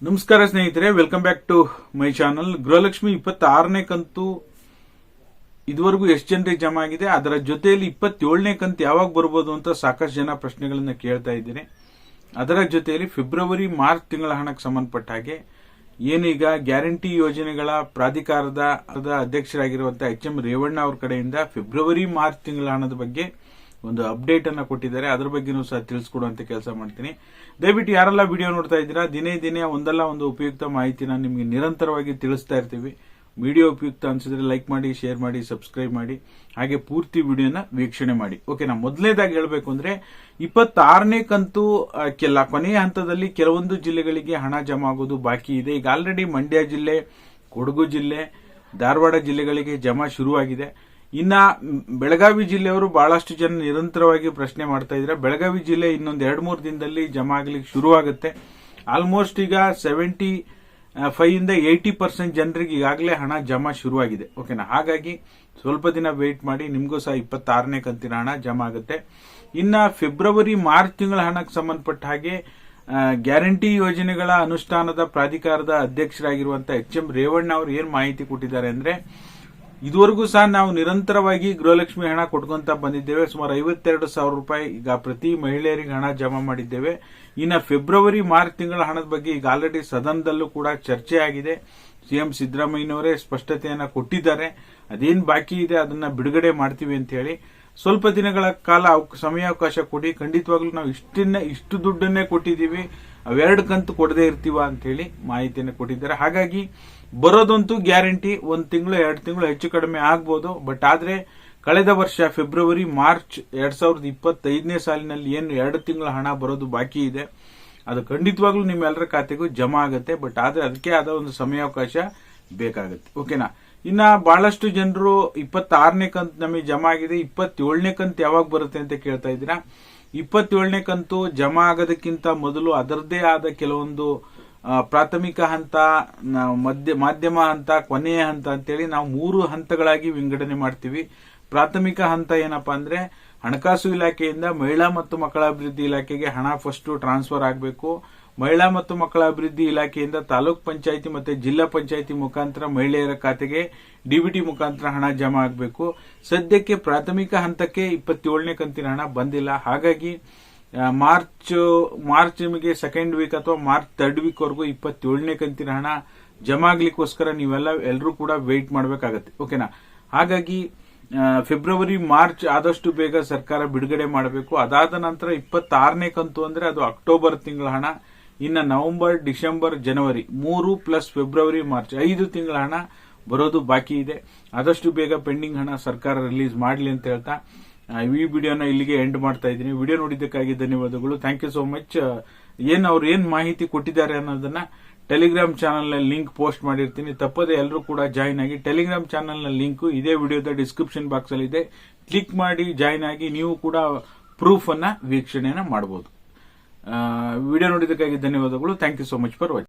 ನಮಸ್ಕಾರ ಸ್ನೇಹಿತರೆ, welcome back to my channel. Gruhalakshmi 26ನೇ ಕಂತು ಇದುವರೆಗೂ ಎಷ್ಟು ಜನರಿಗೆ ಜಮಾ ಆಗಿದೆ, ಅದರ ಜೊತೆಯಲ್ಲಿ 27ನೇ ಕಂತು ಯಾವಾಗ ಬರ್ಬೋದು ಅಂತ ಸಾಕಷ್ಟು ಜನ ಪ್ರಶ್ನೆಗಳನ್ನ ಕೇಳ್ತಾ ಇದ್ದೀನಿ. ಅದರ ಜೊತೆಯಲ್ಲಿ ಫೆಬ್ರವರಿ ಮಾರ್ಚ್ ತಿಂಗಳ ಹಣಕ್ಕೆ ಸಂಬಂಧಪಟ್ಟ ಹಾಗೆ ಏನೀಗ ಗ್ಯಾರಂಟಿ ಯೋಜನೆಗಳ ಪ್ರಾಧಿಕಾರದ ಅಧ್ಯಕ್ಷರಾಗಿರುವಂತಹ ಎಚ್.ಎಂ. ರೇವಣ್ಣ ಅವರ ಕಡೆಯಿಂದ ಫೆಬ್ರವರಿ ಮಾರ್ಚ್ ತಿಂಗಳ ಹಣದ ಬಗ್ಗೆ ಒಂದು ಅಪ್ಡೇಟ್ ಅನ್ನ ಕೊಟ್ಟಿದ್ದಾರೆ. ಅದ್ರ ಬಗ್ಗೆನೂ ಸಹ ತಿಳಿಸ್ಕೊಡುವಂತ ಕೆಲಸ ಮಾಡ್ತೀನಿ. ದಯವಿಟ್ಟು ಯಾರೆಲ್ಲ ವಿಡಿಯೋ ನೋಡ್ತಾ ಇದ್ದೀರಾ, ದಿನೇ ಒಂದಲ್ಲ ಒಂದು ಉಪಯುಕ್ತ ಮಾಹಿತಿನ ನಿಮಗೆ ನಿರಂತರವಾಗಿ ತಿಳಿಸ್ತಾ ಇರ್ತೀವಿ. ವಿಡಿಯೋ ಉಪಯುಕ್ತ ಅನ್ಸಿದ್ರೆ ಲೈಕ್ ಮಾಡಿ, ಶೇರ್ ಮಾಡಿ, ಸಬ್ಸ್ಕ್ರೈಬ್ ಮಾಡಿ, ಹಾಗೆ ಪೂರ್ತಿ ವಿಡಿಯೋನ ವೀಕ್ಷಣೆ ಮಾಡಿ. ಓಕೆನಾ. ಮೊದಲನೇದಾಗಿ ಹೇಳಬೇಕು ಅಂದ್ರೆ 26ನೇ ಕಂತು ಕೊನೆಯ ಹಂತದಲ್ಲಿ ಕೆಲವೊಂದು ಜಿಲ್ಲೆಗಳಿಗೆ ಹಣ ಜಮಾ ಆಗೋದು ಬಾಕಿ ಇದೆ. ಈಗ ಆಲ್ರೆಡಿ ಮಂಡ್ಯ ಜಿಲ್ಲೆ, ಕೊಡಗು ಜಿಲ್ಲೆ, ಧಾರವಾಡ ಜಿಲ್ಲೆಗಳಿಗೆ ಜಮಾ ಶುರುವಾಗಿದೆ. ಇನ್ನ ಬೆಳಗಾವಿ ಜಿಲ್ಲೆಯವರು ಬಹಳಷ್ಟು ಜನ ನಿರಂತರವಾಗಿ ಪ್ರಶ್ನೆ ಮಾಡ್ತಾ ಇದ್ದಾರೆ. ಬೆಳಗಾವಿ ಜಿಲ್ಲೆ ಇನ್ನೊಂದು 2-3 ದಿನದಲ್ಲಿ ಜಮಾ ಆಗ್ಲಿಕ್ಕೆ ಶುರುವಾಗುತ್ತೆ. ಆಲ್ಮೋಸ್ಟ್ ಈಗ 75 ಇಂದ 80% ಜನರಿಗೆ ಈಗಾಗಲೇ ಹಣ ಜಮಾ ಶುರುವಾಗಿದೆ. ಓಕೆನಾ. ಹಾಗಾಗಿ ಸ್ವಲ್ಪ ದಿನ ವೇಟ್ ಮಾಡಿ, ನಿಮಗೂ ಸಹ 26ನೇ ಕಂತಿನ ಹಣ ಜಮಾ ಆಗುತ್ತೆ. ಇನ್ನ ಫೆಬ್ರವರಿ ಮಾರ್ಚ್ ತಿಂಗಳ ಹಣಕ್ಕೆ ಸಂಬಂಧಪಟ್ಟ ಹಾಗೆ ಗ್ಯಾರಂಟಿ ಯೋಜನೆಗಳ ಅನುಷ್ಠಾನದ ಪ್ರಾಧಿಕಾರದ ಅಧ್ಯಕ್ಷರಾಗಿರುವಂತಹ ಎಚ್.ಎಂ. ರೇವಣ್ಣ ಅವರು ಏನ್ ಮಾಹಿತಿ ಕೊಟ್ಟಿದ್ದಾರೆ ಅಂದ್ರೆ, ಇದುವರೆಗೂ ಸಹ ನಾವು ನಿರಂತರವಾಗಿ ಗೃಹಲಕ್ಷ್ಮಿ ಹಣ ಕೊಟ್ಕೊಂತ ಬಂದಿದ್ದೇವೆ. ಸುಮಾರು 52,000 ರೂಪಾಯಿ ಈಗ ಪ್ರತಿ ಮಹಿಳೆಯರಿಗೆ ಹಣ ಜಮಾ ಮಾಡಿದ್ದೇವೆ. ಇನ್ನು ಫೆಬ್ರವರಿ ಮಾರ್ಚ್ ತಿಂಗಳ ಹಣದ ಬಗ್ಗೆ ಈಗ ಆಲ್ರೆಡಿ ಸದನದಲ್ಲೂ ಕೂಡ ಚರ್ಚೆ ಆಗಿದೆ. ಸಿಎಂ ಸಿದ್ದರಾಮಯ್ಯನವರೇ ಸ್ಪಷ್ಟತೆಯನ್ನ ಕೊಟ್ಟಿದ್ದಾರೆ. ಅದೇನ್ ಬಾಕಿ ಇದೆ ಅದನ್ನ ಬಿಡುಗಡೆ ಮಾಡ್ತೀವಿ ಅಂತ ಹೇಳಿ. ಸ್ವಲ್ಪ ದಿನಗಳ ಕಾಲ ಸಮಯಾವಕಾಶ ಕೊಡಿ, ಖಂಡಿತವಾಗ್ಲೂ ನಾವು ಇಷ್ಟು ದುಡ್ಡನ್ನೇ ಕೊಟ್ಟಿದ್ದೀವಿ, ಅವೆರಡು ಕಂತು ಕೊಡದೇ ಇರ್ತೀವ ಅಂತ ಹೇಳಿ ಮಾಹಿತಿಯನ್ನು ಕೊಟ್ಟಿದ್ದಾರೆ. ಹಾಗಾಗಿ ಬರೋದಂತೂ ಗ್ಯಾರಂಟಿ, 1 ತಿಂಗಳು 2 ತಿಂಗಳು ಹೆಚ್ಚು ಕಡಿಮೆ ಆಗ್ಬೋದು. ಬಟ್ ಆದ್ರೆ ಕಳೆದ ವರ್ಷ ಫೆಬ್ರವರಿ ಮಾರ್ಚ್ 2025ನೇ ಸಾಲಿನಲ್ಲಿ ಏನು 2 ತಿಂಗಳ ಹಣ ಬರೋದು ಬಾಕಿ ಇದೆ, ಅದು ಖಂಡಿತವಾಗ್ಲೂ ನಿಮ್ಮೆಲ್ಲರ ಖಾತೆಗೂ ಜಮಾ ಆಗುತ್ತೆ. ಬಟ್ ಆದ್ರೆ ಅದಕ್ಕೆ ಆದ ಒಂದು ಸಮಯಾವಕಾಶ ಬೇಕಾಗುತ್ತೆ. ಓಕೆನಾ. ಇನ್ನ ಬಹಳಷ್ಟು ಜನರು 26ನೇ ಕಂತು ನಮಗೆ ಜಮಾ ಆಗಿದೆ, 27ನೇ ಕಂತು ಯಾವಾಗ ಬರುತ್ತೆ ಅಂತ ಕೇಳ್ತಾ ಇದ್ದೀರಾ. 27ನೇ ಕಂತು ಜಮಾ ಆಗೋದಕ್ಕಿಂತ ಮೊದಲು ಅದರದೇ ಆದ ಕೆಲವೊಂದು ಪ್ರಾಥಮಿಕ ಹಂತ, ಮಾಧ್ಯಮ ಹಂತ, ಕೊನೆಯ ಹಂತ ಅಂತೇಳಿ ನಾವು 3 ಹಂತಗಳಾಗಿ ವಿಂಗಡಣೆ ಮಾಡ್ತೀವಿ. ಪ್ರಾಥಮಿಕ ಹಂತ ಏನಪ್ಪಾ ಅಂದ್ರೆ, ಹಣಕಾಸು ಇಲಾಖೆಯಿಂದ ಮಹಿಳಾ ಮತ್ತು ಮಕ್ಕಳ ಅಭಿವೃದ್ಧಿ ಇಲಾಖೆಗೆ ಹಣ ಫಸ್ಟ್ ಟ್ರಾನ್ಸ್ಫರ್ ಆಗಬೇಕು. ಮಹಿಳಾ ಮತ್ತು ಮಕ್ಕಳ ಅಭಿವೃದ್ಧಿ ಇಲಾಖೆಯಿಂದ ತಾಲೂಕ್ ಪಂಚಾಯಿತಿ ಮತ್ತೆ ಜಿಲ್ಲಾ ಪಂಚಾಯಿತಿ ಮುಖಾಂತರ ಮಹಿಳೆಯರ ಖಾತೆಗೆ ಡಿಬಿಟಿ ಮುಖಾಂತರ ಹಣ ಜಮಾ ಆಗಬೇಕು. ಸದ್ಯಕ್ಕೆ ಪ್ರಾಥಮಿಕ ಹಂತಕ್ಕೆ 27ನೇ ಕಂತಿನ ಹಣ ಬಂದಿಲ್ಲ. ಹಾಗಾಗಿ ಮಾರ್ಚ್ ನಿಮಗೆ ಸೆಕೆಂಡ್ ವೀಕ್ ಅಥವಾ ಮಾರ್ಚ್ 3rd ವೀಕ್ ವರೆಗೂ 27ನೇ ಕಂತಿನ ಹಣ ಜಮಾ ಆಗ್ಲಿಕ್ಕೋಸ್ಕರ ಎಲ್ಲರೂ ಕೂಡ ವೇಟ್ ಮಾಡಬೇಕಾಗತ್ತೆ. ಓಕೆನಾ. ಹಾಗಾಗಿ ಫೆಬ್ರವರಿ ಮಾರ್ಚ್ ಆದಷ್ಟು ಬೇಗ ಸರ್ಕಾರ ಬಿಡುಗಡೆ ಮಾಡಬೇಕು. ಅದಾದ ನಂತರ 26ನೇ ಕಂತು ಅಂದ್ರೆ ಅದು ಅಕ್ಟೋಬರ್ ತಿಂಗಳ ಹಣ. ಇನ್ನು ನವೆಂಬರ್, ಡಿಸೆಂಬರ್, ಜನವರಿ 3 ಪ್ಲಸ್ ಫೆಬ್ರವರಿ ಮಾರ್ಚ್ 5 ತಿಂಗಳ ಹಣ ಬರೋದು ಬಾಕಿ ಇದೆ. ಆದಷ್ಟು ಬೇಗ ಪೆಂಡಿಂಗ್ ಹಣ ಸರ್ಕಾರ ರಿಲೀಸ್ ಮಾಡಲಿ ಅಂತ ಹೇಳ್ತಾ ಈ ವಿಡಿಯೋನ ಇಲ್ಲಿಗೆ ಎಂಡ್ ಮಾಡ್ತಾ ಇದ್ದೀನಿ. ವಿಡಿಯೋ ನೋಡಿದ್ದಕ್ಕಾಗಿ ಧನ್ಯವಾದಗಳು. Thank you so much. ಅವ್ರು ಏನ್ ಮಾಹಿತಿ ಕೊಟ್ಟಿದ್ದಾರೆ ಅನ್ನೋದನ್ನ ಟೆಲಿಗ್ರಾಮ್ ಚಾನಲ್ ನಲ್ಲಿ ಲಿಂಕ್ ಪೋಸ್ಟ್ ಮಾಡಿರ್ತೀನಿ. ತಪ್ಪದೆ ಎಲ್ಲರೂ ಕೂಡ ಜಾಯಿನ್ ಆಗಿ. ಟೆಲಿಗ್ರಾಮ್ ಚಾನಲ್ ನ ಲಿಂಕ್ ಇದೇ ವಿಡಿಯೋದ ಡಿಸ್ಕ್ರಿಪ್ಷನ್ ಬಾಕ್ಸ್ ಅಲ್ಲಿ ಇದೆ. ಕ್ಲಿಕ್ ಮಾಡಿ ಜಾಯಿನ್ ಆಗಿ ನೀವು ಕೂಡ ಪ್ರೂಫ್ ಅನ್ನ ವೀಕ್ಷಣೆಯನ್ನ ಮಾಡಬಹುದು. ವಿಡಿಯೋ ನೋಡಿದ್ದಕ್ಕಾಗಿ ಧನ್ಯವಾದಗಳು. Thank you so much for watching.